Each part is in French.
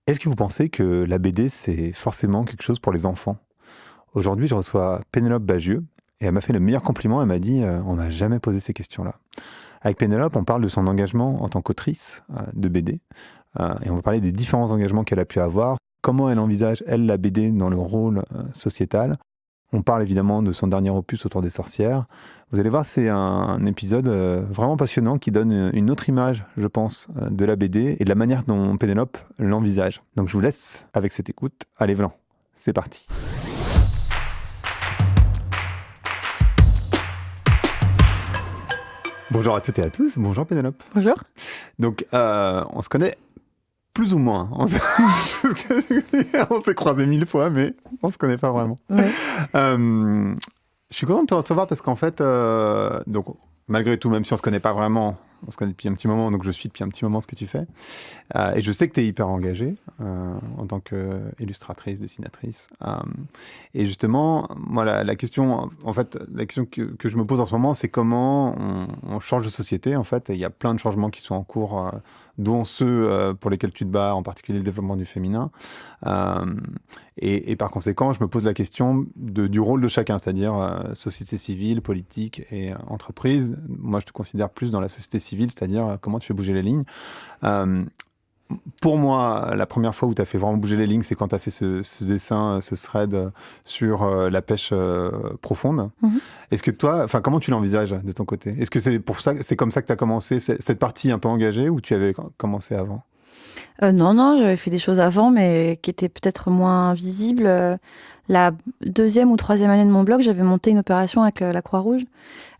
Est-ce que vous pensez que la BD, c'est forcément quelque chose pour les enfants? Aujourd'hui, je reçois Pénélope Bagieux et elle m'a fait le meilleur compliment. Elle m'a dit on m'a jamais posé ces questions-là. Avec Pénélope, on parle de son engagement en tant qu'autrice de BD et on va parler des différents engagements qu'elle a pu avoir, comment elle envisage, elle, la BD dans le rôle sociétal. On parle évidemment de son dernier opus autour des sorcières. Vous allez voir, c'est un épisode vraiment passionnant qui donne une autre image, je pense, de la BD et de la manière dont Pénélope l'envisage. Donc je vous laisse avec cette écoute. Allez, Vlan, c'est parti. Bonjour à toutes et à tous. Bonjour Pénélope. Bonjour. Donc on se connaît plus ou moins. On s'est croisés 1000 fois, mais on se connaît pas vraiment. Ouais. Je suis content de te recevoir parce qu'en fait, donc, malgré tout, même si on se connaît pas vraiment, on se connaît depuis un petit moment, donc je suis depuis un petit moment ce que tu fais. Et je sais que tu es hyper engagée en tant qu'illustratrice, dessinatrice. Et justement, moi, la question, en fait, la question que je me pose en ce moment, c'est comment on change de société, en fait. Et il y a plein de changements qui sont en cours, dont ceux pour lesquels tu te bats, en particulier le développement du féminin. Et par conséquent, je me pose la question du rôle de chacun, c'est-à-dire société civile, politique et entreprise. Moi, je te considère plus dans la société civile, c'est-à-dire comment tu fais bouger les lignes. Pour moi, la première fois où tu as fait vraiment bouger les lignes, c'est quand tu as fait ce dessin, ce thread sur la pêche profonde. Mm-hmm. Est-ce que toi, comment tu l'envisages de ton côté? Est-ce que c'est comme ça que tu as commencé cette partie un peu engagée ou tu avais commencé avant? Non, j'avais fait des choses avant, mais qui étaient peut-être moins visibles. La 2e ou 3e année de mon blog, j'avais monté une opération avec la Croix-Rouge.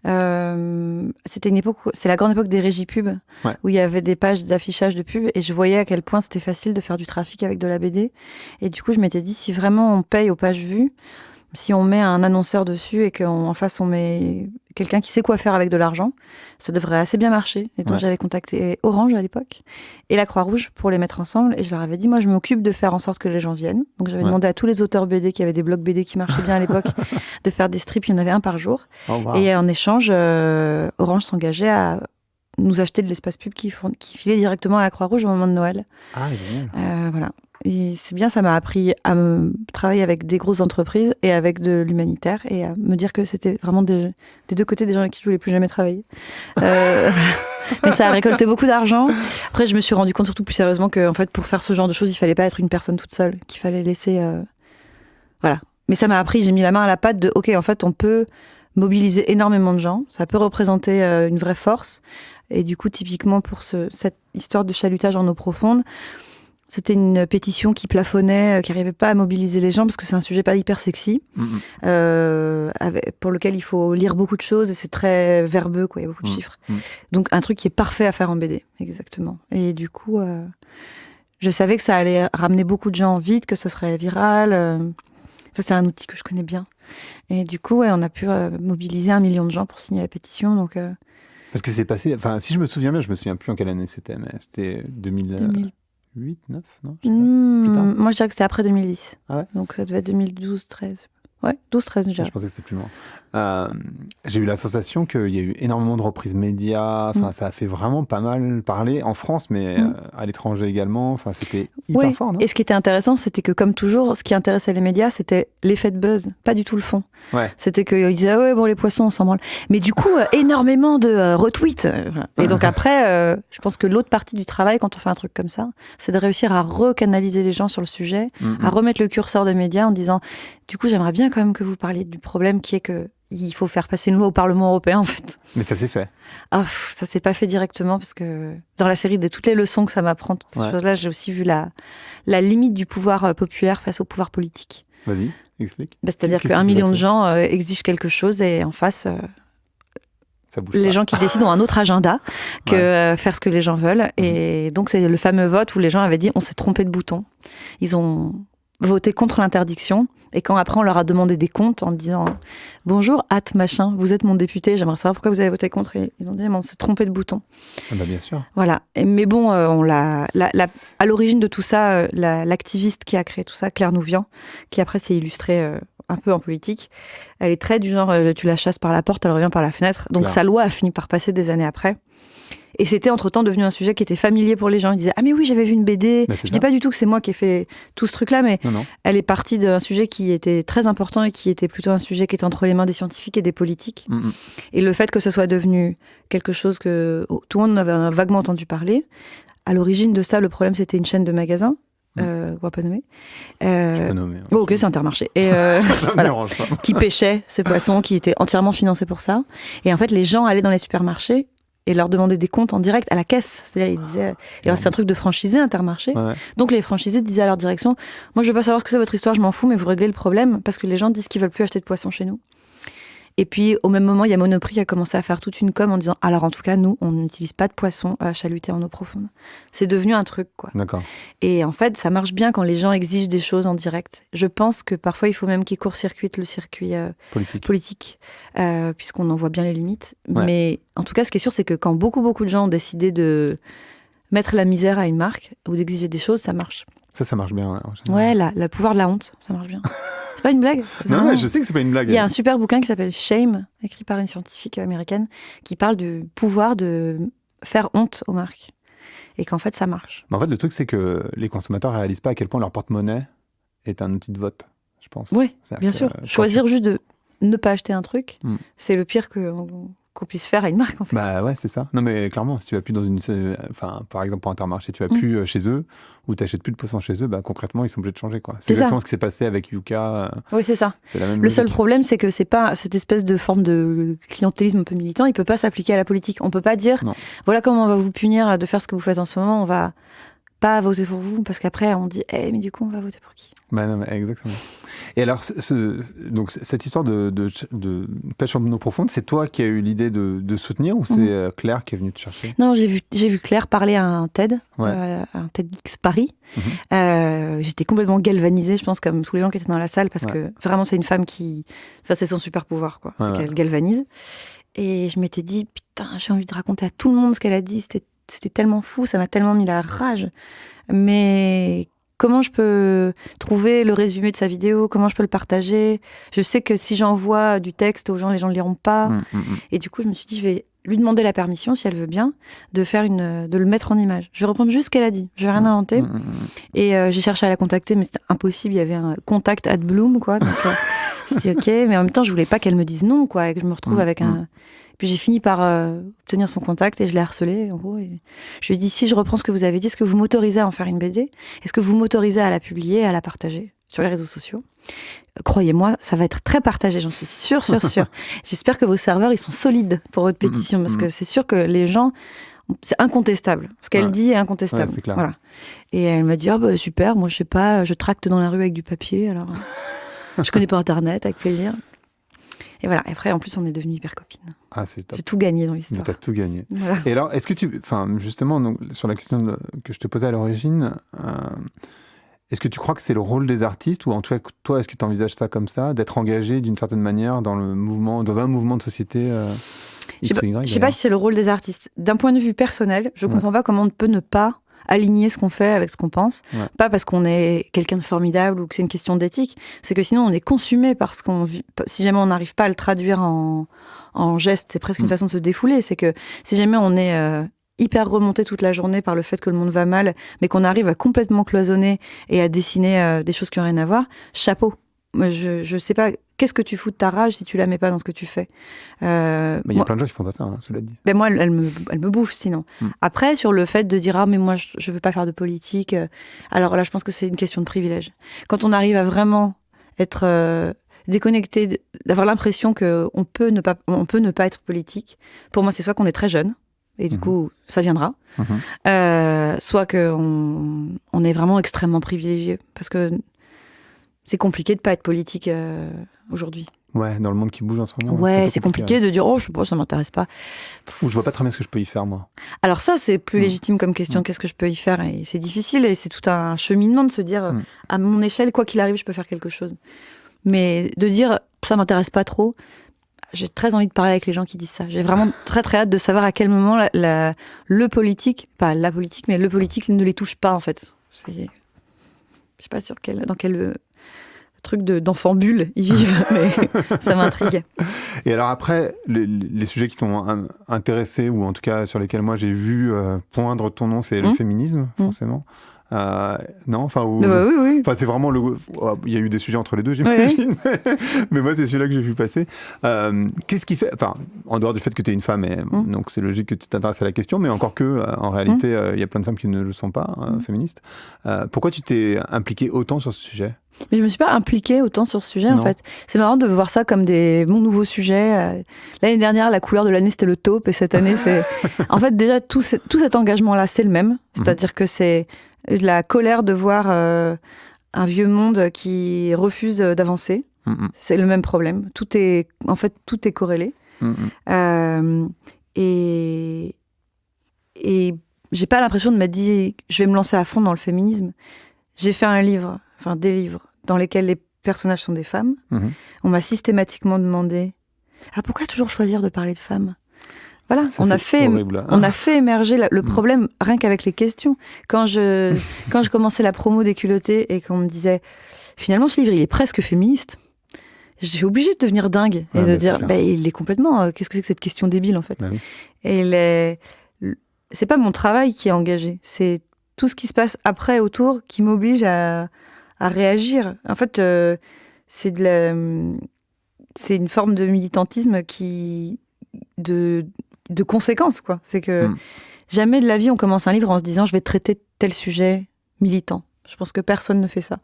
C'était une époque, c'est la grande époque des régies pub, ouais, où il y avait des pages d'affichage de pub, et je voyais à quel point c'était facile de faire du trafic avec de la BD. Et du coup, je m'étais dit, si vraiment on paye aux pages vues, si on met un annonceur dessus et qu'en face on met quelqu'un qui sait quoi faire avec de l'argent, ça devrait assez bien marcher. Et donc ouais, j'avais contacté Orange à l'époque et la Croix-Rouge pour les mettre ensemble, et je leur avais dit, moi je m'occupe de faire en sorte que les gens viennent. Donc j'avais demandé à tous les auteurs BD qui avaient des blogs BD qui marchaient bien à l'époque de faire des strips, il y en avait un par jour. Oh, wow. Et en échange, Orange s'engageait à nous acheter de l'espace pub qui filait directement à la Croix-Rouge au moment de Noël. Ah, génial. Voilà. Et c'est bien, ça m'a appris à me travailler avec des grosses entreprises et avec de l'humanitaire, et à me dire que c'était vraiment des deux côtés des gens avec qui je voulais plus jamais travailler. Mais ça a récolté beaucoup d'argent. Après, je me suis rendu compte, surtout plus sérieusement, que en fait, pour faire ce genre de choses, il fallait pas être une personne toute seule, qu'il fallait laisser... Voilà. Mais ça m'a appris, j'ai mis la main à la pâte de, ok, en fait, on peut mobiliser énormément de gens, ça peut représenter une vraie force. Et du coup, typiquement, pour cette histoire de chalutage en eau profonde, c'était une pétition qui plafonnait, qui n'arrivait pas à mobiliser les gens parce que c'est un sujet pas hyper sexy, pour lequel il faut lire beaucoup de choses et c'est très verbeux, quoi. Il y a beaucoup de chiffres. Donc un truc qui est parfait à faire en BD, exactement. Et du coup, je savais que ça allait ramener beaucoup de gens vite, que ce serait viral. Enfin, c'est un outil que je connais bien. Et du coup, ouais, on a pu mobiliser 1 million de gens pour signer la pétition. Donc, parce que c'est passé, enfin, si je me souviens bien, je me souviens plus en quelle année c'était, mais c'était 2008, 9, non, je sais pas. Plus tard. Moi, je dirais que c'était après 2010. Ah ouais. Donc, ça devait être 2012, 13. Ouais, 12, 13 déjà. Je pensais que c'était plus loin. J'ai eu la sensation qu'il y a eu énormément de reprises médias. Enfin, ça a fait vraiment pas mal parler en France, mais à l'étranger également. Enfin, c'était hyper fort, non? Et ce qui était intéressant, c'était que, comme toujours, ce qui intéressait les médias, c'était l'effet de buzz, pas du tout le fond. Ouais. C'était qu'ils disaient, ah ouais, bon, les poissons, on s'en branle. Mais du coup, énormément de retweets. Et donc après, je pense que l'autre partie du travail, quand on fait un truc comme ça, c'est de réussir à recanaliser les gens sur le sujet, à remettre le curseur des médias en disant, du coup, j'aimerais bien quand même que vous parliez du problème qui est que il faut faire passer une loi au Parlement européen, en fait. Mais ça s'est fait. Ah, ça s'est pas fait directement, parce que dans la série de toutes les leçons que ça m'apprend, toutes ces choses-là, j'ai aussi vu la limite du pouvoir populaire face au pouvoir politique. Vas-y, explique. C'est-à-dire qu'1 million de gens exigent quelque chose, et en face, les gens qui décident ont un autre agenda que faire ce que les gens veulent. Et donc, c'est le fameux vote où les gens avaient dit, on s'est trompé de bouton. Ils ont voté contre l'interdiction. Et quand après on leur a demandé des comptes en disant « Bonjour, hâte machin, vous êtes mon député, j'aimerais savoir pourquoi vous avez voté contre », et ils ont dit « On s'est trompé de bouton ». Ah bah bien sûr. Voilà. Mais bon, à l'origine de tout ça, l'activiste qui a créé tout ça, Claire Nouvian, qui après s'est illustrée un peu en politique, elle est très du genre, tu la chasses par la porte, elle revient par la fenêtre. Donc sa loi a fini par passer des années après. Et c'était entre-temps devenu un sujet qui était familier pour les gens. Ils disaient « Ah mais oui, j'avais vu une BD ». Je dis pas du tout que c'est moi qui ai fait tout ce truc-là, mais elle est partie d'un sujet qui était très important et qui était plutôt un sujet qui était entre les mains des scientifiques et des politiques. Et le fait que ce soit devenu quelque chose que tout le monde avait vaguement entendu parler, à l'origine de ça, le problème, c'était une chaîne de magasins. On va pas nommer. Tu peux nommer. Oh, ok, c'est Intermarché. Et voilà, qui pêchait ce poisson, qui était entièrement financé pour ça. Et en fait, les gens allaient dans les supermarchés et leur demander des comptes en direct à la caisse. C'est-à-dire, ils disaient, c'est un truc de franchisé, Intermarché. Ouais. Donc les franchisés disaient à leur direction, moi je veux pas savoir ce que c'est votre histoire, je m'en fous, mais vous réglez le problème, parce que les gens disent qu'ils veulent plus acheter de poisson chez nous. Et puis, au même moment, il y a Monoprix qui a commencé à faire toute une com en disant « Alors, en tout cas, nous, on n'utilise pas de poisson à chaluter en eau profonde. » C'est devenu un truc, quoi. D'accord. Et en fait, ça marche bien quand les gens exigent des choses en direct. Je pense que parfois, il faut même qu'ils court-circuitent le circuit politique puisqu'on en voit bien les limites. Ouais. Mais en tout cas, ce qui est sûr, c'est que quand beaucoup de gens ont décidé de mettre la misère à une marque ou d'exiger des choses, ça marche. Ça marche bien. Ouais, le pouvoir de la honte, ça marche bien. C'est pas une blague. Non, je sais que c'est pas une blague. Il y a un super bouquin qui s'appelle Shame, écrit par une scientifique américaine, qui parle du pouvoir de faire honte aux marques. Et qu'en fait, ça marche. Mais en fait, le truc, c'est que les consommateurs ne réalisent pas à quel point leur porte-monnaie est un outil de vote, je pense. Oui, bien sûr. Choisir juste de ne pas acheter un truc, c'est le pire qu'on puisse faire à une marque, en fait. Bah ouais, c'est ça. Non, mais clairement, si tu vas plus dans une... Enfin, par exemple, pour Intermarché, tu vas plus chez eux, ou tu n'achètes plus de poisson chez eux, bah concrètement, ils sont obligés de changer, quoi. C'est exactement ce qui s'est passé avec Yuka. Oui, c'est ça. C'est la même Le seul problème, c'est que c'est pas cette espèce de forme de clientélisme un peu militant, il peut pas s'appliquer à la politique. On peut pas dire, voilà comment on va vous punir de faire ce que vous faites en ce moment, on va pas voter pour vous, parce qu'après, on dit, mais du coup, on va voter pour qui ? Bah non, mais exactement. Et alors, donc, cette histoire de pêche en eau profonde, c'est toi qui as eu l'idée de soutenir ou c'est Claire qui est venue te chercher ? Non, j'ai vu Claire parler à un TED, un TEDx Paris. J'étais complètement galvanisée, je pense, comme tous les gens qui étaient dans la salle, parce que vraiment, c'est une femme qui... Enfin, c'est son super pouvoir, quoi. C'est qu'elle galvanise. Et je m'étais dit, putain, j'ai envie de raconter à tout le monde ce qu'elle a dit. C'était tellement fou, ça m'a tellement mis la rage. Mais... Comment je peux trouver le résumé de sa vidéo ? Comment je peux le partager ? Je sais que si j'envoie du texte aux gens, les gens ne le liront pas. Et du coup, je me suis dit, je vais lui demander la permission, si elle veut bien, de le mettre en image. Je vais reprendre juste ce qu'elle a dit. Je vais rien inventer. Et j'ai cherché à la contacter, mais c'était impossible. Il y avait un contact at Bloom, quoi. Donc, je dis ok, mais en même temps, je voulais pas qu'elle me dise non, quoi, et que je me retrouve avec un... Puis j'ai fini par obtenir son contact et je l'ai harcelé, en gros. Et je lui ai dit, si je reprends ce que vous avez dit, est-ce que vous m'autorisez à en faire une BD ? Est-ce que vous m'autorisez à la publier, à la partager sur les réseaux sociaux ? Croyez-moi, ça va être très partagé, j'en suis sûre. J'espère que vos serveurs, ils sont solides pour votre pétition, parce que c'est sûr que les gens... C'est incontestable. Ce qu'elle dit est incontestable. Ouais, c'est clair. Voilà. Et elle m'a dit, super, moi je sais pas, je tracte dans la rue avec du papier, alors je connais pas Internet, avec plaisir. Et voilà, et après, en plus, on est devenus hyper copines. Ah, c'est top. J'ai tout gagné dans l'histoire. Tu as tout gagné. Voilà. Et alors, est-ce que justement, donc, sur la question que je te posais à l'origine, est-ce que tu crois que c'est le rôle des artistes, ou en tout cas, toi, est-ce que tu envisages ça comme ça, d'être engagé d'une certaine manière dans un mouvement de société Je sais pas si c'est le rôle des artistes. D'un point de vue personnel, je comprends pas comment on peut ne pas aligner ce qu'on fait avec ce qu'on pense. Pas parce qu'on est quelqu'un de formidable ou que c'est une question d'éthique, c'est que sinon on est consumé par ce qu'on vit. Si jamais on n'arrive pas à le traduire en gestes, c'est presque une façon de se défouler. C'est que si jamais on est hyper remonté toute la journée par le fait que le monde va mal, mais qu'on arrive à complètement cloisonner et à dessiner des choses qui n'ont rien à voir, chapeau. Moi, je sais pas, qu'est-ce que tu fous de ta rage si tu la mets pas dans ce que tu fais ? Mais il y a plein de gens qui font pas ça, cela dit. Ben moi, elle me bouffe sinon. Après, sur le fait de dire, mais moi, je veux pas faire de politique, alors là, je pense que c'est une question de privilège. Quand on arrive à vraiment être déconnecté, d'avoir l'impression qu'on peut ne pas être politique, pour moi, c'est soit qu'on est très jeune, et du coup, ça viendra, soit qu'on est vraiment extrêmement privilégié, parce que c'est compliqué de pas être politique aujourd'hui. Ouais, dans le monde qui bouge en ce moment. Ouais, c'est compliqué de dire, je sais pas, ça m'intéresse pas. Ou je vois pas très bien ce que je peux y faire, moi. Alors ça, c'est plus légitime comme question, qu'est-ce que je peux y faire ? Et c'est difficile, et c'est tout un cheminement de se dire, à mon échelle, quoi qu'il arrive, je peux faire quelque chose. Mais de dire, ça m'intéresse pas trop, j'ai très envie de parler avec les gens qui disent ça. J'ai vraiment très très hâte de savoir à quel moment le politique, pas la politique, mais le politique ne les touche pas, en fait. Je sais pas dans quel truc d'enfant bulle y vivent, mais ça m'intrigue. Et alors après, les sujets qui t'ont intéressé, ou en tout cas sur lesquels moi j'ai vu poindre ton nom, c'est le féminisme, forcément. Non, enfin, oui. Enfin, c'est vraiment il y a eu des sujets entre les deux, j'imagine. Oui. Mais moi, c'est celui-là que j'ai vu passer. Qu'est-ce qui fait, enfin, en dehors du fait que tu es une femme, donc c'est logique que tu t'intéresses à la question, mais encore que, en réalité, il y a plein de femmes qui ne le sont pas, féministes. Pourquoi tu t'es impliquée autant sur ce sujet? Mais je me suis pas impliquée autant sur ce sujet, en fait. C'est marrant de voir ça comme mon nouveau sujet. L'année dernière, la couleur de l'année, c'était le taupe, et cette année, c'est... En fait, déjà, tout cet engagement-là, c'est le même. C'est-à-dire que c'est de la colère de voir un vieux monde qui refuse d'avancer. C'est le même problème. Tout est corrélé. Et j'ai pas l'impression de m'être dit, je vais me lancer à fond dans le féminisme. J'ai fait des livres dans lesquels les personnages sont des femmes. On m'a systématiquement demandé, alors pourquoi toujours choisir de parler de femmes? Voilà, ça, on a fait émerger le problème rien qu'avec les questions. Quand je commençais la promo des culottés et qu'on me disait, finalement ce livre il est presque féministe, j'ai obligée de devenir dingue et de dire, il est complètement, qu'est-ce que c'est que cette question débile en fait? Oui. Et c'est pas mon travail qui est engagé, c'est tout ce qui se passe après, autour, qui m'oblige à réagir. En fait, c'est une forme de militantisme de conséquences, quoi. C'est que jamais de la vie on commence un livre en se disant je vais traiter tel sujet militant. Je pense que personne ne fait ça.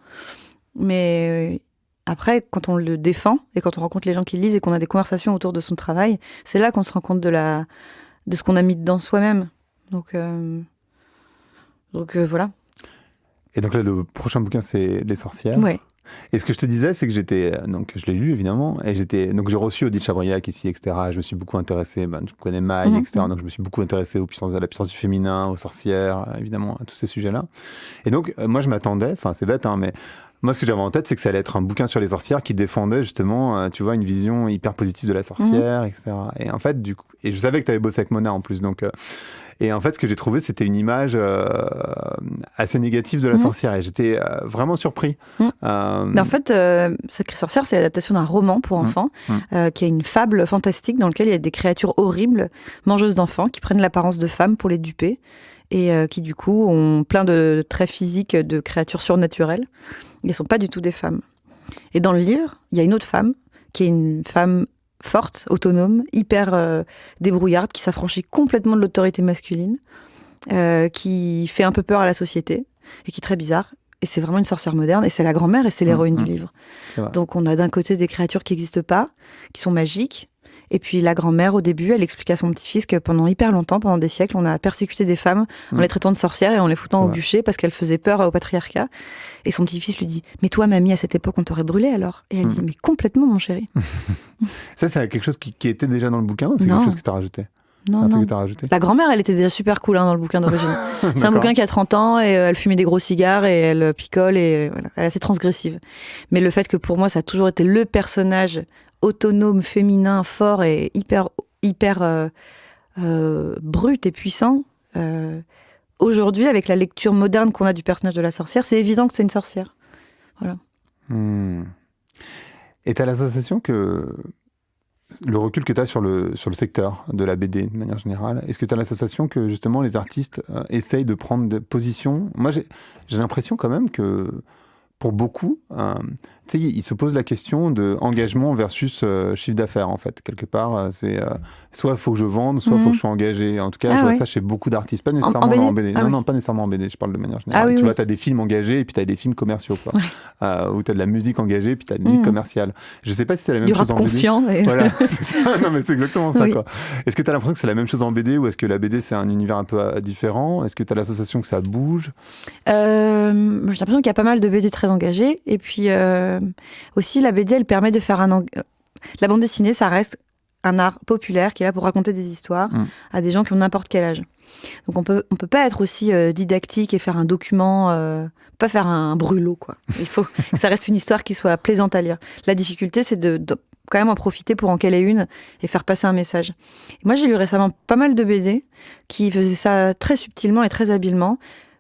Mais après, quand on le défend et quand on rencontre les gens qui lisent et qu'on a des conversations autour de son travail, c'est là qu'on se rend compte de ce qu'on a mis dedans soi-même. Donc voilà. Et donc là, le prochain bouquin, c'est Les sorcières. Ouais. Et ce que je te disais, c'est que donc je l'ai lu évidemment, et donc j'ai reçu Odile Chabriac ici, etc. Je me suis beaucoup intéressé, tu connais Maï, etc. Donc je me suis beaucoup intéressé à la puissance du féminin, aux sorcières, évidemment, à tous ces sujets-là. Et donc moi je m'attendais, enfin c'est bête, mais moi ce que j'avais en tête, c'est que ça allait être un bouquin sur les sorcières qui défendait justement, tu vois, une vision hyper positive de la sorcière, etc. Et en fait, du coup, et je savais que tu avais bossé avec Mona en plus, donc. Et en fait, ce que j'ai trouvé, c'était une image assez négative de la sorcière. Et j'étais vraiment surpris. Mais en fait, Sacrée sorcière, c'est l'adaptation d'un roman pour enfants, qui est une fable fantastique dans lequel il y a des créatures horribles, mangeuses d'enfants, qui prennent l'apparence de femmes pour les duper. Et qui, du coup, ont plein de traits physiques de créatures surnaturelles. Elles ne sont pas du tout des femmes. Et dans le livre, il y a une autre femme, qui est une femme forte, autonome, hyper débrouillarde, qui s'affranchit complètement de l'autorité masculine, qui fait un peu peur à la société, et qui est très bizarre. Et c'est vraiment une sorcière moderne, et c'est la grand-mère, et c'est l'héroïne du livre. Donc on a d'un côté des créatures qui n'existent pas, qui sont magiques, et puis la grand-mère, au début, elle explique à son petit-fils que pendant hyper longtemps, pendant des siècles, on a persécuté des femmes en les traitant de sorcières et en les foutant au bûcher parce qu'elles faisaient peur au patriarcat. Et son petit-fils lui dit « Mais toi, mamie, à cette époque, on t'aurait brûlé alors ?» Et elle dit « Mais complètement, mon chéri. » Ça, c'est quelque chose qui était déjà dans le bouquin, ou c'est quelque chose que tu as rajouté? Non. La grand-mère, elle était déjà super cool dans le bouquin d'origine. C'est un bouquin qui a 30 ans et elle fumait des gros cigares et elle picole et voilà. Elle est assez transgressive. Mais le fait que pour moi, ça a toujours été le personnage autonome, féminin, fort et hyper brut et puissant. Aujourd'hui, avec la lecture moderne qu'on a du personnage de la sorcière, c'est évident que c'est une sorcière. Voilà. Et tu as la sensation que le recul que tu as sur le secteur de la BD de manière générale, est-ce que tu as la sensation que justement les artistes essayent de prendre des positions? Moi, j'ai l'impression quand même que pour beaucoup, tu sais, ils se posent la question de engagement versus chiffre d'affaires, en fait. Quelque part, c'est soit il faut que je vende, soit il faut que je sois engagé. En tout cas, je vois ça chez beaucoup d'artistes. Pas nécessairement en BD. Non, pas nécessairement en BD, je parle de manière générale. Tu vois, tu as des films engagés et puis tu as des films commerciaux, quoi. Ou tu as de la musique engagée et puis tu as de la musique commerciale. Je sais pas si c'est la même chose en BD. Conscient. Voilà, c'est ça. Non, mais c'est exactement ça, quoi. Est-ce que tu as l'impression que c'est la même chose en BD ou est-ce que la BD, c'est un univers un peu différent? Est-ce que tu as l'association que ça bouge? J'ai l'impression qu'il y a pas mal de BD très engagés. Et puis aussi, la BD, elle permet de faire la bande dessinée, ça reste un art populaire qui est là pour raconter des histoires à des gens qui ont n'importe quel âge. Donc on peut pas être aussi didactique et faire un document, pas faire un brûlot, quoi. Il faut que ça reste une histoire qui soit plaisante à lire. La difficulté, c'est de quand même en profiter pour en caler une et faire passer un message. Et moi, j'ai lu récemment pas mal de BD qui faisaient ça très subtilement et très habilement,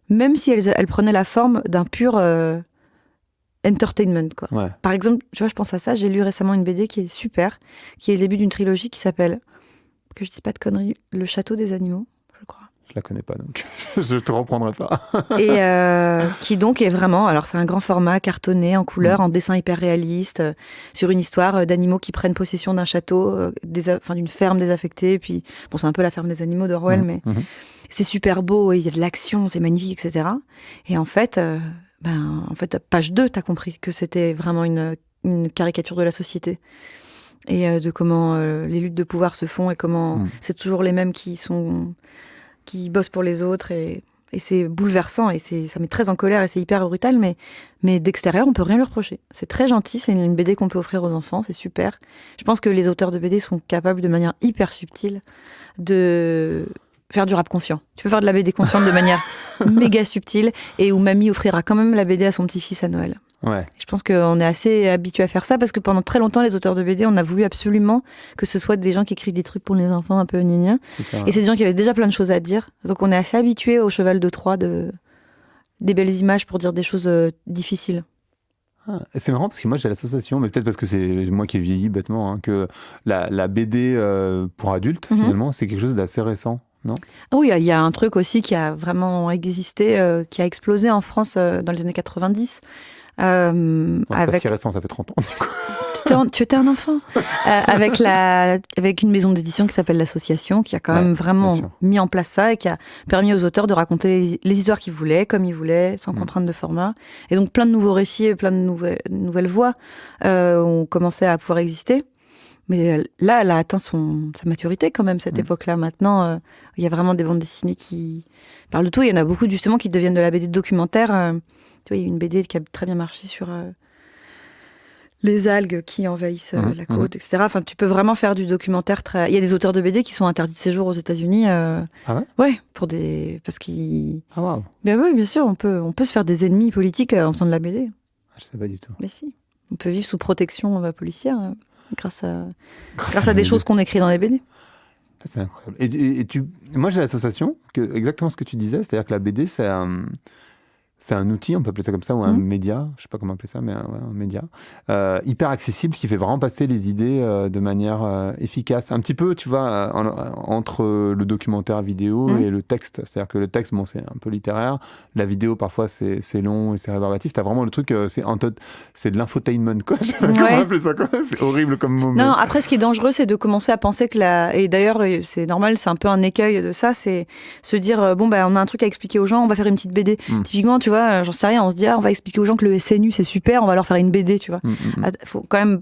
même si elles prenaient la forme d'un pur entertainment, quoi. Ouais. Par exemple, tu vois, je pense à ça, j'ai lu récemment une BD qui est super, qui est le début d'une trilogie qui s'appelle, que je dise pas de conneries, Le Château des Animaux, je crois. Je la connais pas, donc je te reprendrai pas. Et qui donc est vraiment, alors c'est un grand format cartonné en couleur, en dessin hyper réaliste, sur une histoire d'animaux qui prennent possession d'un château, d'une ferme désaffectée. Puis bon, c'est un peu la ferme des animaux d'Orwell, mais c'est super beau, il y a de l'action, c'est magnifique, etc. Et en fait, page 2, t'as compris que c'était vraiment une caricature de la société. Et de comment les luttes de pouvoir se font et comment c'est toujours les mêmes qui bossent pour les autres et c'est bouleversant et ça met très en colère et c'est hyper brutal, mais d'extérieur on peut rien leur reprocher. C'est très gentil, c'est une BD qu'on peut offrir aux enfants, c'est super. Je pense que les auteurs de BD sont capables de manière hyper subtile de faire du rap conscient. Tu peux faire de la BD consciente de manière méga subtile et où mamie offrira quand même la BD à son petit-fils à Noël. Ouais. Je pense qu'on est assez habitué à faire ça parce que pendant très longtemps, les auteurs de BD, on a voulu absolument que ce soit des gens qui écrivent des trucs pour les enfants un peu gna. Et c'est des gens qui avaient déjà plein de choses à dire. Donc on est assez habitué au cheval de Troie des belles images pour dire des choses difficiles. Ah, c'est marrant parce que moi j'ai l'association, mais peut-être parce que c'est moi qui ai vieilli bêtement, que la BD pour adultes, finalement, c'est quelque chose d'assez récent. Non ? Oui, il y a un truc aussi qui a vraiment existé, qui a explosé en France dans les années 90. C'est pas si récent, ça fait 30 ans du coup. Tu étais un enfant. Avec une maison d'édition qui s'appelle l'Association, qui a quand même vraiment mis en place ça et qui a permis aux auteurs de raconter les histoires qu'ils voulaient, comme ils voulaient, sans contrainte de format. Et donc plein de nouveaux récits et plein de nouvelles voix ont commencé à pouvoir exister. Mais là, elle a atteint sa maturité quand même, cette époque-là. Maintenant, il y a vraiment des bandes dessinées qui parlent de tout. Il y en a beaucoup justement qui deviennent de la BD documentaire. Tu vois, il y a une BD qui a très bien marché sur les algues qui envahissent la côte, etc. Enfin, tu peux vraiment faire du documentaire très... Il y a des auteurs de BD qui sont interdits de séjour aux États-Unis. Ah ouais ? Ouais, parce qu'ils... Ah waouh ! Ben oui, bien sûr, on peut se faire des ennemis politiques en faisant de la BD. Je sais pas du tout. Mais si, on peut vivre sous protection policière grâce à des choses qu'on écrit dans les BD. C'est incroyable. Et moi j'ai l'association que exactement ce que tu disais, c'est-à-dire que la BD c'est un outil, on peut appeler ça comme ça, ou un média, je sais pas comment appeler ça, mais un média, hyper accessible, qui fait vraiment passer les idées de manière efficace. Un petit peu, tu vois, entre le documentaire vidéo et le texte. C'est-à-dire que le texte, bon, c'est un peu littéraire. La vidéo, parfois, c'est long et c'est rébarbatif. T'as vraiment le truc, c'est de l'infotainment, quoi. Je sais pas comment appeler ça, quoi. C'est horrible comme mot. Non, après, ce qui est dangereux, c'est de commencer à penser que et d'ailleurs, c'est normal, c'est un peu un écueil de ça, c'est se dire, on a un truc à expliquer aux gens, on va faire une petite BD. Typiquement, tu vois, j'en sais rien, on se dit on va expliquer aux gens que le SNU c'est super, on va leur faire une BD, tu vois. Faut quand même,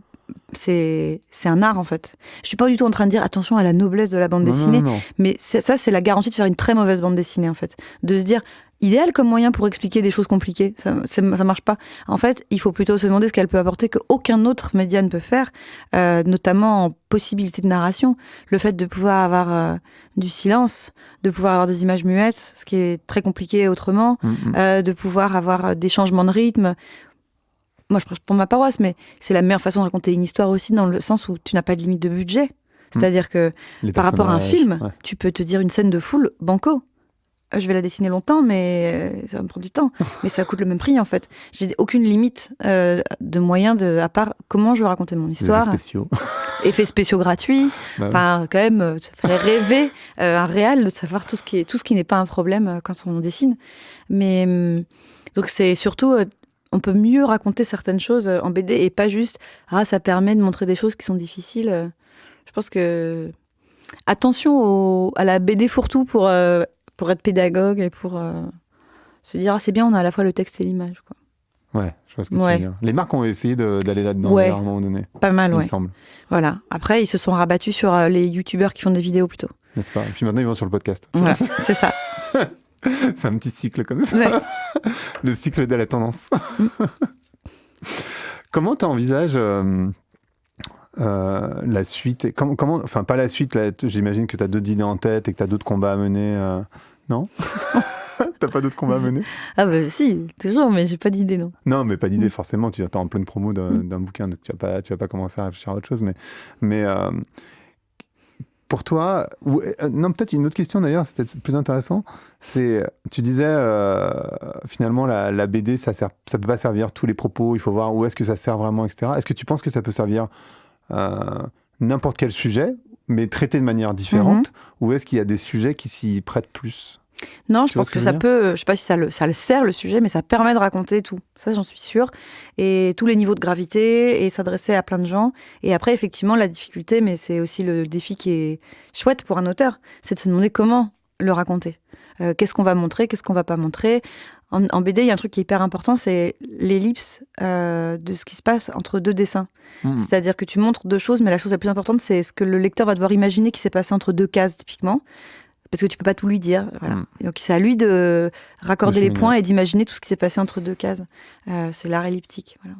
c'est un art en fait. Je suis pas du tout en train de dire attention à la noblesse de la bande dessinée, mais ça c'est la garantie de faire une très mauvaise bande dessinée en fait. De se dire idéal comme moyen pour expliquer des choses compliquées, ça marche pas. En fait, il faut plutôt se demander ce qu'elle peut apporter qu'aucun autre média ne peut faire, notamment en possibilité de narration. Le fait de pouvoir avoir du silence, de pouvoir avoir des images muettes, ce qui est très compliqué autrement, de pouvoir avoir des changements de rythme. Moi, je prêche pour ma paroisse, mais c'est la meilleure façon de raconter une histoire aussi, dans le sens où tu n'as pas de limite de budget. C'est-à-dire que par rapport à un film, tu peux te dire une scène de foule, banco. Je vais la dessiner longtemps, mais ça va me prendre du temps. Mais ça coûte le même prix, en fait. J'ai aucune limite de moyens, à part comment je veux raconter mon histoire. Effets spéciaux. Effets spéciaux gratuits. Enfin, quand même, ça ferait rêver un réal de savoir tout ce qui n'est pas un problème quand on dessine. Mais donc, c'est surtout... on peut mieux raconter certaines choses en BD et pas juste « Ah, ça permet de montrer des choses qui sont difficiles ». Je pense que... Attention à la BD fourre-tout pour être pédagogue et pour se dire c'est bien, on a à la fois le texte et l'image, quoi. Ouais, je vois ce que tu veux dire. Les marques ont essayé d'aller là-dedans à un moment donné. Pas mal, il me semble. Voilà. Après, ils se sont rabattus sur les youtubeurs qui font des vidéos plutôt. N'est-ce pas ? Et puis maintenant, ils vont sur le podcast. Voilà, c'est ça. C'est un petit cycle comme ça. Ouais. Le cycle de la tendance. Comment tu envisages la suite, enfin pas la suite, là, j'imagine que tu as d'autres idées en tête et que tu as d'autres combats à mener, non? T'as pas d'autres combats à mener? Ah bah si, toujours, mais j'ai pas d'idée, non. Non, mais pas d'idée forcément, tu es en pleine promo d'un bouquin, donc tu vas pas commencer à réfléchir à autre chose, mais pour toi, non, peut-être une autre question d'ailleurs, c'est peut-être plus intéressant. C'est, tu disais finalement la BD, ça peut pas servir tous les propos. Il faut voir où est-ce que ça sert vraiment, etc. Est-ce que tu penses que ça peut servir n'importe quel sujet, mais traité de manière différente, ou est-ce qu'il y a des sujets qui s'y prêtent plus? Non, je pense que ça peut, je sais pas si ça le sert le sujet, mais ça permet de raconter tout. Ça, j'en suis sûre. Et tous les niveaux de gravité, et s'adresser à plein de gens. Et après, effectivement, la difficulté, mais c'est aussi le défi qui est chouette pour un auteur, c'est de se demander comment le raconter. Qu'est-ce qu'on va montrer, qu'est-ce qu'on va pas montrer. En BD, il y a un truc qui est hyper important, c'est l'ellipse de ce qui se passe entre deux dessins. C'est-à-dire que tu montres deux choses, mais la chose la plus importante, c'est ce que le lecteur va devoir imaginer qui s'est passé entre deux cases, typiquement. Parce que tu peux pas tout lui dire. Voilà. Et donc c'est à lui de raccorder les points et d'imaginer tout ce qui s'est passé entre deux cases. C'est l'art elliptique. Voilà.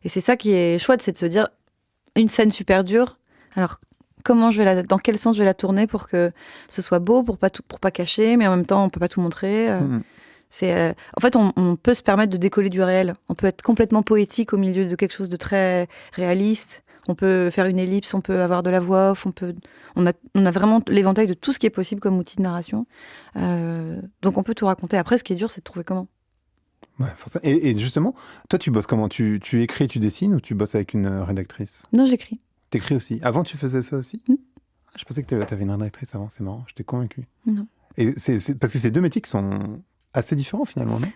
Et c'est ça qui est chouette, c'est de se dire une scène super dure. Alors dans quel sens je vais la tourner pour que ce soit beau, pour pas cacher, mais en même temps on peut pas tout montrer. En fait, on peut se permettre de décoller du réel. On peut être complètement poétique au milieu de quelque chose de très réaliste. On peut faire une ellipse, on peut avoir de la voix off, on a vraiment l'éventail de tout ce qui est possible comme outil de narration. Donc on peut tout raconter. Après, ce qui est dur, c'est de trouver comment. Ouais, forcément. Et justement, toi, tu bosses comment? Tu écris, tu dessines, ou tu bosses avec une rédactrice? Non, j'écris. T'écris aussi. Avant, tu faisais ça aussi? Je pensais que tu avais une rédactrice avant, c'est marrant. J'étais convaincu. Non. Et c'est parce que c'est deux métiers qui sont assez différents finalement, non?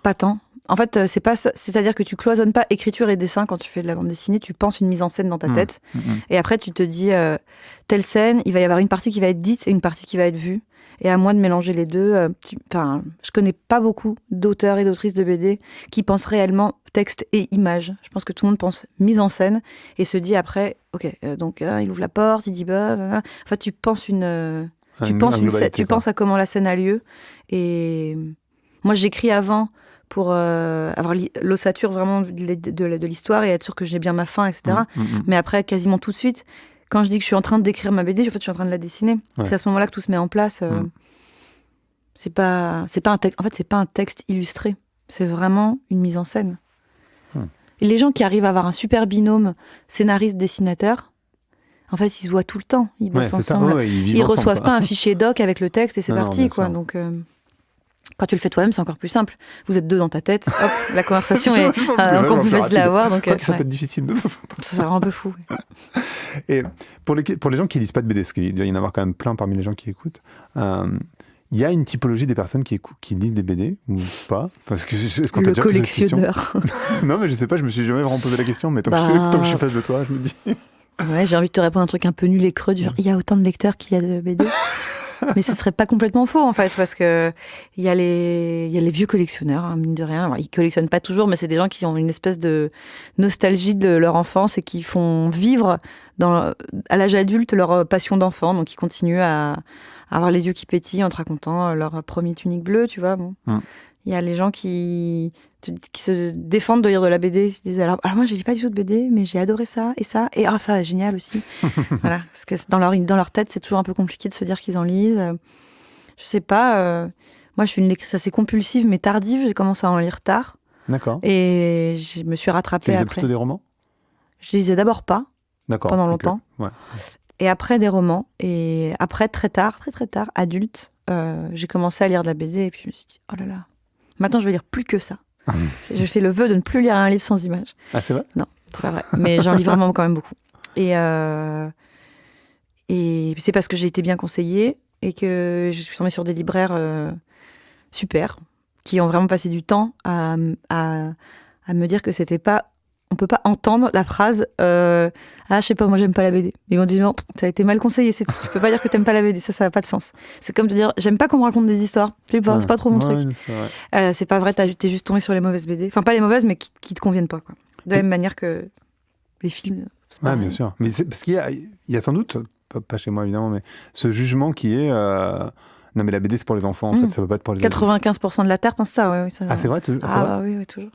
Pas tant. En fait, c'est-à-dire que tu cloisonnes pas écriture et dessin quand tu fais de la bande dessinée, tu penses une mise en scène dans ta tête, et après tu te dis, telle scène, il va y avoir une partie qui va être dite et une partie qui va être vue, et à moi de mélanger les deux. Je connais pas beaucoup d'auteurs et d'autrices de BD qui pensent réellement texte et image. Je pense que tout le monde pense mise en scène, et se dit après, ok, donc il ouvre la porte, il dit bah, enfin tu penses tu penses à comment la scène a lieu, et moi j'écris avant, pour avoir l'ossature vraiment de l'histoire et être sûr que j'ai bien ma fin, etc. Mais après, quasiment tout de suite, quand je dis que je suis en train d'écrire ma BD, en fait, je suis en train de la dessiner. Ouais. C'est à ce moment-là que tout se met en place. C'est pas un texte. En fait, c'est pas un texte illustré. C'est vraiment une mise en scène. Et les gens qui arrivent à avoir un super binôme scénariste-dessinateur, en fait, ils se voient tout le temps. Ils bossent ensemble. Ils reçoivent pas un fichier doc avec le texte et c'est parti, quoi. Donc quand tu le fais toi-même, c'est encore plus simple. Vous êtes deux dans ta tête, hop, la conversation est encore plus facile à avoir. Donc, ça peut être difficile de temps en temps. Ça rend un peu fou. Et pour les gens qui lisent pas de BD, parce qu'il doit y en avoir quand même plein parmi les gens qui écoutent, il y a une typologie des personnes qui lisent des BD ou pas? Parce que, est-ce qu'on t'a déjà posé cette question? Non, mais je sais pas, je me suis jamais vraiment posé la question, mais tant que je suis face de toi, je me dis... Ouais, j'ai envie de te répondre un truc un peu nul et creux, du genre, il y a autant de lecteurs qu'il y a de BD. Mais ce serait pas complètement faux, en fait, parce que il y a les vieux collectionneurs, hein, mine de rien. Alors, ils collectionnent pas toujours, mais c'est des gens qui ont une espèce de nostalgie de leur enfance et qui font vivre à l'âge adulte leur passion d'enfant. Donc, ils continuent à avoir les yeux qui pétillent en te racontant leur premier tunique bleue, tu vois. Bon. Il y a les gens qui se défendent de lire de la BD. Ils disent alors moi, je lis pas du tout de BD, mais j'ai adoré ça, et ça, génial aussi. Voilà, parce que dans leur tête, c'est toujours un peu compliqué de se dire qu'ils en lisent. Je sais pas. Moi, je suis une lectrice assez compulsive, mais tardive. J'ai commencé à en lire tard. D'accord. Et je me suis rattrapée après. Tu lisais après. Plutôt des romans? Je lisais d'abord pas. D'accord. Pendant longtemps. Ouais. Et après des romans. Et après, très tard, adulte, j'ai commencé à lire de la BD. Et puis je me suis dit, oh là là. Maintenant, je vais lire plus que ça. Je fais le vœu de ne plus lire un livre sans images. Ah, c'est vrai? Non, c'est pas vrai. Mais j'en lis vraiment quand même beaucoup. Et c'est parce que j'ai été bien conseillée et que je suis tombée sur des libraires super, qui ont vraiment passé du temps à me dire que c'était pas... On peut pas entendre la phrase je sais pas, moi j'aime pas la BD. Ils m'ont dit non, ça a été mal conseillé, c'est tout. Tu peux pas dire que t'aimes pas la BD, ça n'a pas de sens. C'est comme de dire j'aime pas qu'on me raconte des histoires. C'est pas trop mon truc. C'est pas vrai, t'es juste tombé sur les mauvaises BD. Enfin, pas les mauvaises, mais qui te conviennent pas, quoi. De la même manière que les films. Ouais, bien sûr. Mais c'est parce qu'il y a sans doute, pas chez moi évidemment, mais ce jugement qui est non, mais la BD c'est pour les enfants, en fait, ça peut pas être pour les adultes. 95% de la Terre pense ça, ouais, ça. Ah, c'est vrai? Oui, toujours.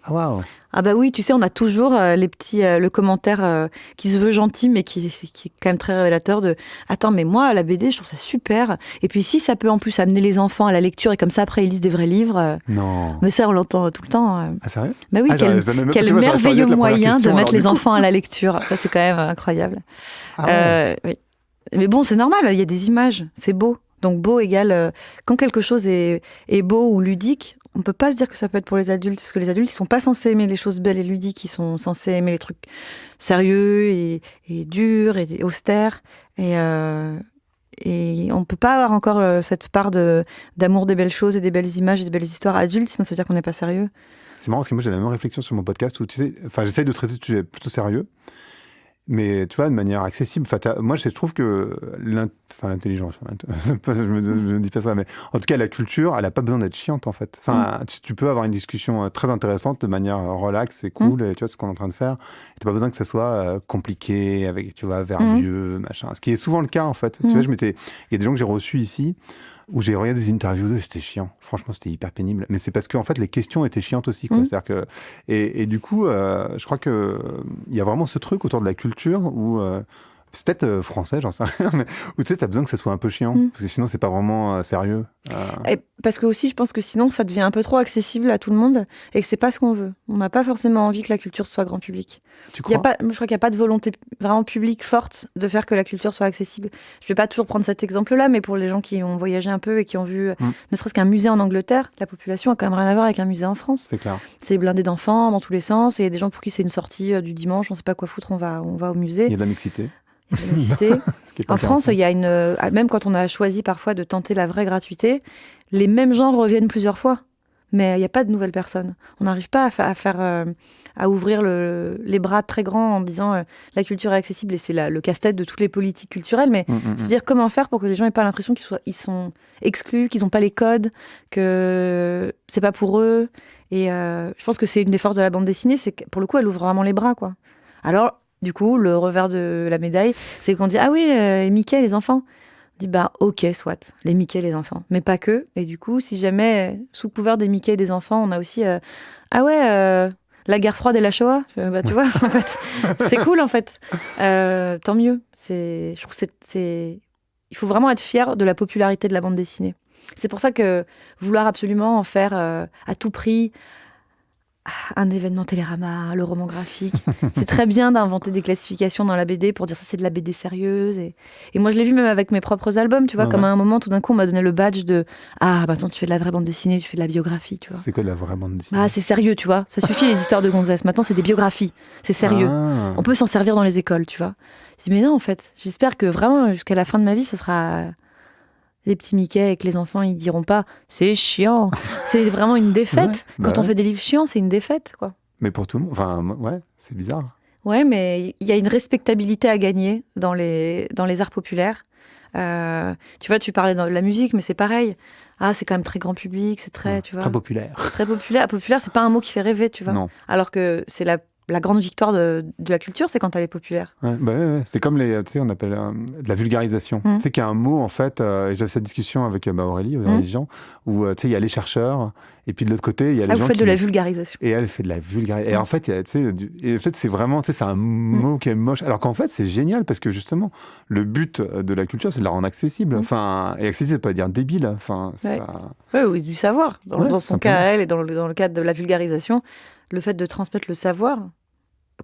Ah, waouh. Ah bah oui, tu sais, on a toujours les petits, le commentaire qui se veut gentil, mais qui est quand même très révélateur de « Attends, mais moi, la BD, je trouve ça super. Et puis si ça peut en plus amener les enfants à la lecture, et comme ça, après, ils lisent des vrais livres. Non. Mais ça, on l'entend tout le temps. Ah, sérieux? Bah oui, quel merveilleux moyen de mettre les enfants à la lecture. Ça, c'est quand même incroyable. Ah ouais. Oui. Mais bon, c'est normal, il y a des images, c'est beau. Donc beau égale... quand quelque chose est beau ou ludique, on peut pas se dire que ça peut être pour les adultes, parce que les adultes, ils sont pas censés aimer les choses belles et ludiques, ils sont censés aimer les trucs sérieux et durs et austères. Et on peut pas avoir encore cette part d'amour des belles choses et des belles images et des belles histoires adultes, sinon ça veut dire qu'on n'est pas sérieux. C'est marrant parce que moi j'ai la même réflexion sur mon podcast où tu sais, enfin j'essaye de traiter de sujets plutôt sérieux, mais tu vois de manière accessible. Enfin, moi je trouve que l'intelligence, je me dis pas ça, mais en tout cas la culture, elle a pas besoin d'être chiante en fait. Enfin, tu peux avoir une discussion très intéressante de manière relaxe, c'est cool, et tu vois ce qu'on est en train de faire. T'as pas besoin que ça soit compliqué avec, tu vois, verbieux, machin. Ce qui est souvent le cas en fait. Tu vois, il y a des gens que j'ai reçus ici où j'ai regardé des interviews d'eux, c'était chiant. Franchement, c'était hyper pénible. Mais c'est parce qu'en fait, les questions étaient chiantes aussi, quoi. C'est-à-dire que, et du coup, je crois que il y a vraiment ce truc autour de la culture où, c'est peut-être français, j'en sais rien, mais où tu sais, t'as besoin que ça soit un peu chiant. Parce que sinon, c'est pas vraiment sérieux. Et parce que aussi, je pense que sinon, ça devient un peu trop accessible à tout le monde et que c'est pas ce qu'on veut. On n'a pas forcément envie que la culture soit grand public. Tu crois? Je crois qu'il n'y a pas de volonté vraiment publique forte de faire que la culture soit accessible. Je vais pas toujours prendre cet exemple-là, mais pour les gens qui ont voyagé un peu et qui ont vu ne serait-ce qu'un musée en Angleterre, la population a quand même rien à voir avec un musée en France. C'est clair. C'est blindé d'enfants dans tous les sens. Et il y a des gens pour qui c'est une sortie du dimanche, on sait pas quoi foutre, on va au musée. Il y a de la mixité. En France, il y a même quand on a choisi parfois de tenter la vraie gratuité, les mêmes gens reviennent plusieurs fois, mais il n'y a pas de nouvelles personnes. On n'arrive pas à ouvrir les bras très grands en disant la culture est accessible, et c'est le casse-tête de toutes les politiques culturelles, mais c'est-à-dire comment faire pour que les gens n'aient pas l'impression qu'ils sont exclus, qu'ils n'ont pas les codes, que c'est pas pour eux. Et je pense que c'est une des forces de la bande dessinée, c'est que pour le coup, elle ouvre vraiment les bras, quoi. Alors, du coup, le revers de la médaille, c'est qu'on dit « Ah oui, Mickey, les enfants ». On dit « Bah ok, soit, les Mickey, les enfants ». Mais pas que. Et du coup, si jamais, sous couvert des Mickey et des enfants, on a aussi « Ah ouais, la guerre froide et la Shoah ». Bah tu vois, en fait, c'est cool, en fait. Tant mieux. Je trouve que il faut vraiment être fier de la popularité de la bande dessinée. C'est pour ça que vouloir absolument en faire à tout prix un événement Télérama, le roman graphique. C'est très bien d'inventer des classifications dans la BD pour dire ça, c'est de la BD sérieuse. Et moi, je l'ai vu même avec mes propres albums, tu vois, comme à un moment, tout d'un coup, on m'a donné le badge de « Ah, maintenant, tu fais de la vraie bande dessinée, tu fais de la biographie, tu vois. » C'est quoi de la vraie bande dessinée? Ah, c'est sérieux, tu vois. Ça suffit, les histoires de gonzesses. Maintenant, c'est des biographies. C'est sérieux. On peut s'en servir dans les écoles, tu vois. Je dis « Mais non, en fait, j'espère que vraiment, jusqu'à la fin de ma vie, ce sera... » des petits Mickey et que les enfants ils diront pas c'est chiant, c'est vraiment une défaite. Quand on fait des livres chiants, c'est une défaite, quoi. Mais pour tout le monde, enfin ouais, c'est bizarre. Ouais, mais il y a une respectabilité à gagner dans les arts populaires. Tu vois, tu parlais de la musique, mais c'est pareil. Ah, c'est quand même très grand public, c'est très, tu vois. Très populaire. Très populaire. Populaire, c'est pas un mot qui fait rêver, tu vois. Non. Alors que c'est la grande victoire de la culture, c'est quand elle est populaire. Ouais. C'est comme tu sais, on appelle de la vulgarisation. Tu sais qu'il y a un mot, en fait, et j'avais cette discussion avec Aurélie où tu sais, il y a les chercheurs, et puis de l'autre côté, il y a les gens qui... vous faites de la vulgarisation. Et elle fait de la vulgarisation. Et en fait, c'est vraiment, tu sais, c'est un mot qui est moche. Alors qu'en fait, c'est génial, parce que justement, le but de la culture, c'est de la rendre accessible. Enfin, et accessible, ça veut pas dire débile. Enfin, c'est pas... Oui, du savoir. Dans son cas à elle, et dans le cadre de la vulgarisation, le fait de transmettre le savoir,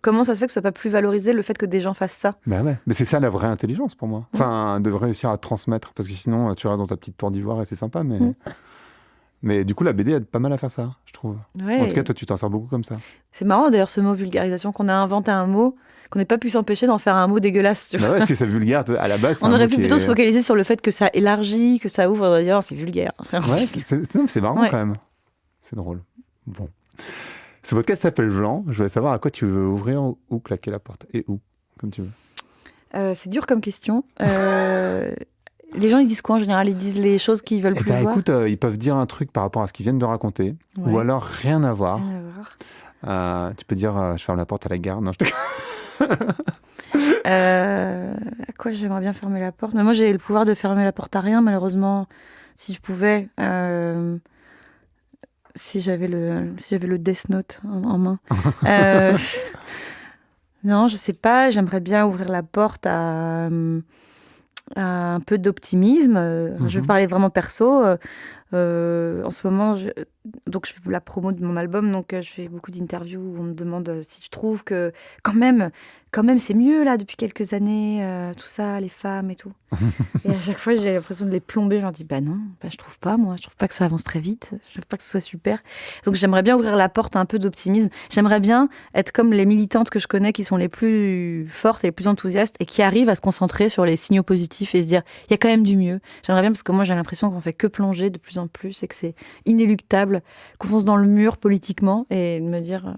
comment ça se fait que ce soit pas plus valorisé, le fait que des gens fassent ça? Ben ouais, mais c'est ça la vraie intelligence pour moi. Enfin, de réussir à transmettre, parce que sinon tu restes dans ta petite tour d'ivoire et c'est sympa, mais du coup la BD aide pas mal à faire ça, je trouve. Ouais. En tout cas, toi tu t'en sers beaucoup comme ça. C'est marrant d'ailleurs ce mot vulgarisation, qu'on a inventé un mot, qu'on n'ait pas pu s'empêcher d'en faire un mot dégueulasse. Tu vois. Ouais, parce que c'est vulgaire à la base. On aurait pu plutôt se focaliser sur le fait que ça élargit, que ça ouvre, on va dire c'est vulgaire. Ouais, c'est marrant quand même. C'est drôle. Bon. Ce podcast s'appelle Vlan. Je voulais savoir à quoi tu veux ouvrir ou claquer la porte. Et où, comme tu veux. C'est dur comme question. Les gens, ils disent quoi en général? Ils disent les choses qu'ils veulent plus voir. Écoute, ils peuvent dire un truc par rapport à ce qu'ils viennent de raconter. Ouais. Ou alors rien à voir. Tu peux dire je ferme la porte à la gare. Non, je te... À quoi j'aimerais bien fermer la porte? Mais moi, j'ai le pouvoir de fermer la porte à rien, malheureusement. Si je pouvais... Si j'avais le Death Note en main. Non, je sais pas. J'aimerais bien ouvrir la porte à un peu d'optimisme. Je vais parler vraiment perso. En ce moment, donc je fais la promo de mon album, donc je fais beaucoup d'interviews où on me demande si je trouve que quand même c'est mieux là depuis quelques années, tout ça, les femmes et tout. Et à chaque fois, j'ai l'impression de les plomber. J'en dis non, je trouve pas, moi. Je trouve pas que ça avance très vite. Je trouve pas que ce soit super. Donc j'aimerais bien ouvrir la porte à un peu d'optimisme. J'aimerais bien être comme les militantes que je connais qui sont les plus fortes et les plus enthousiastes et qui arrivent à se concentrer sur les signaux positifs et se dire il y a quand même du mieux. J'aimerais bien parce que moi j'ai l'impression qu'on fait que plonger de plus en plus et que c'est inéluctable, qu'on fonce dans le mur politiquement et de me dire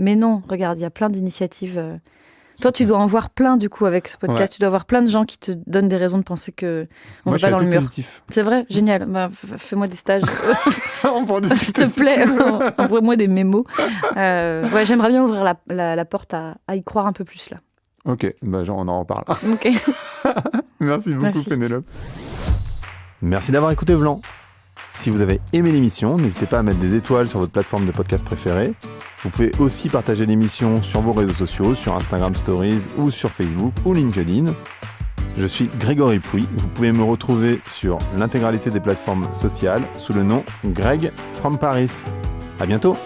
mais non, regarde, il y a plein d'initiatives. Toi, tu dois en voir plein du coup avec ce podcast. Ouais. Tu dois avoir plein de gens qui te donnent des raisons de penser que on va pas dans le mur. Positif. C'est vrai, génial. Fais-moi des stages. On peut en discuter. S'il te plaît, envoie-moi des mémos. J'aimerais bien ouvrir la porte à y croire un peu plus là. Ok, on en reparle. Ok. Merci beaucoup, Pénélope. Merci d'avoir écouté Vlan. Si vous avez aimé l'émission, n'hésitez pas à mettre des étoiles sur votre plateforme de podcast préférée. Vous pouvez aussi partager l'émission sur vos réseaux sociaux, sur Instagram Stories ou sur Facebook ou LinkedIn. Je suis Grégory Pouy. Vous pouvez me retrouver sur l'intégralité des plateformes sociales sous le nom Greg from Paris. À bientôt.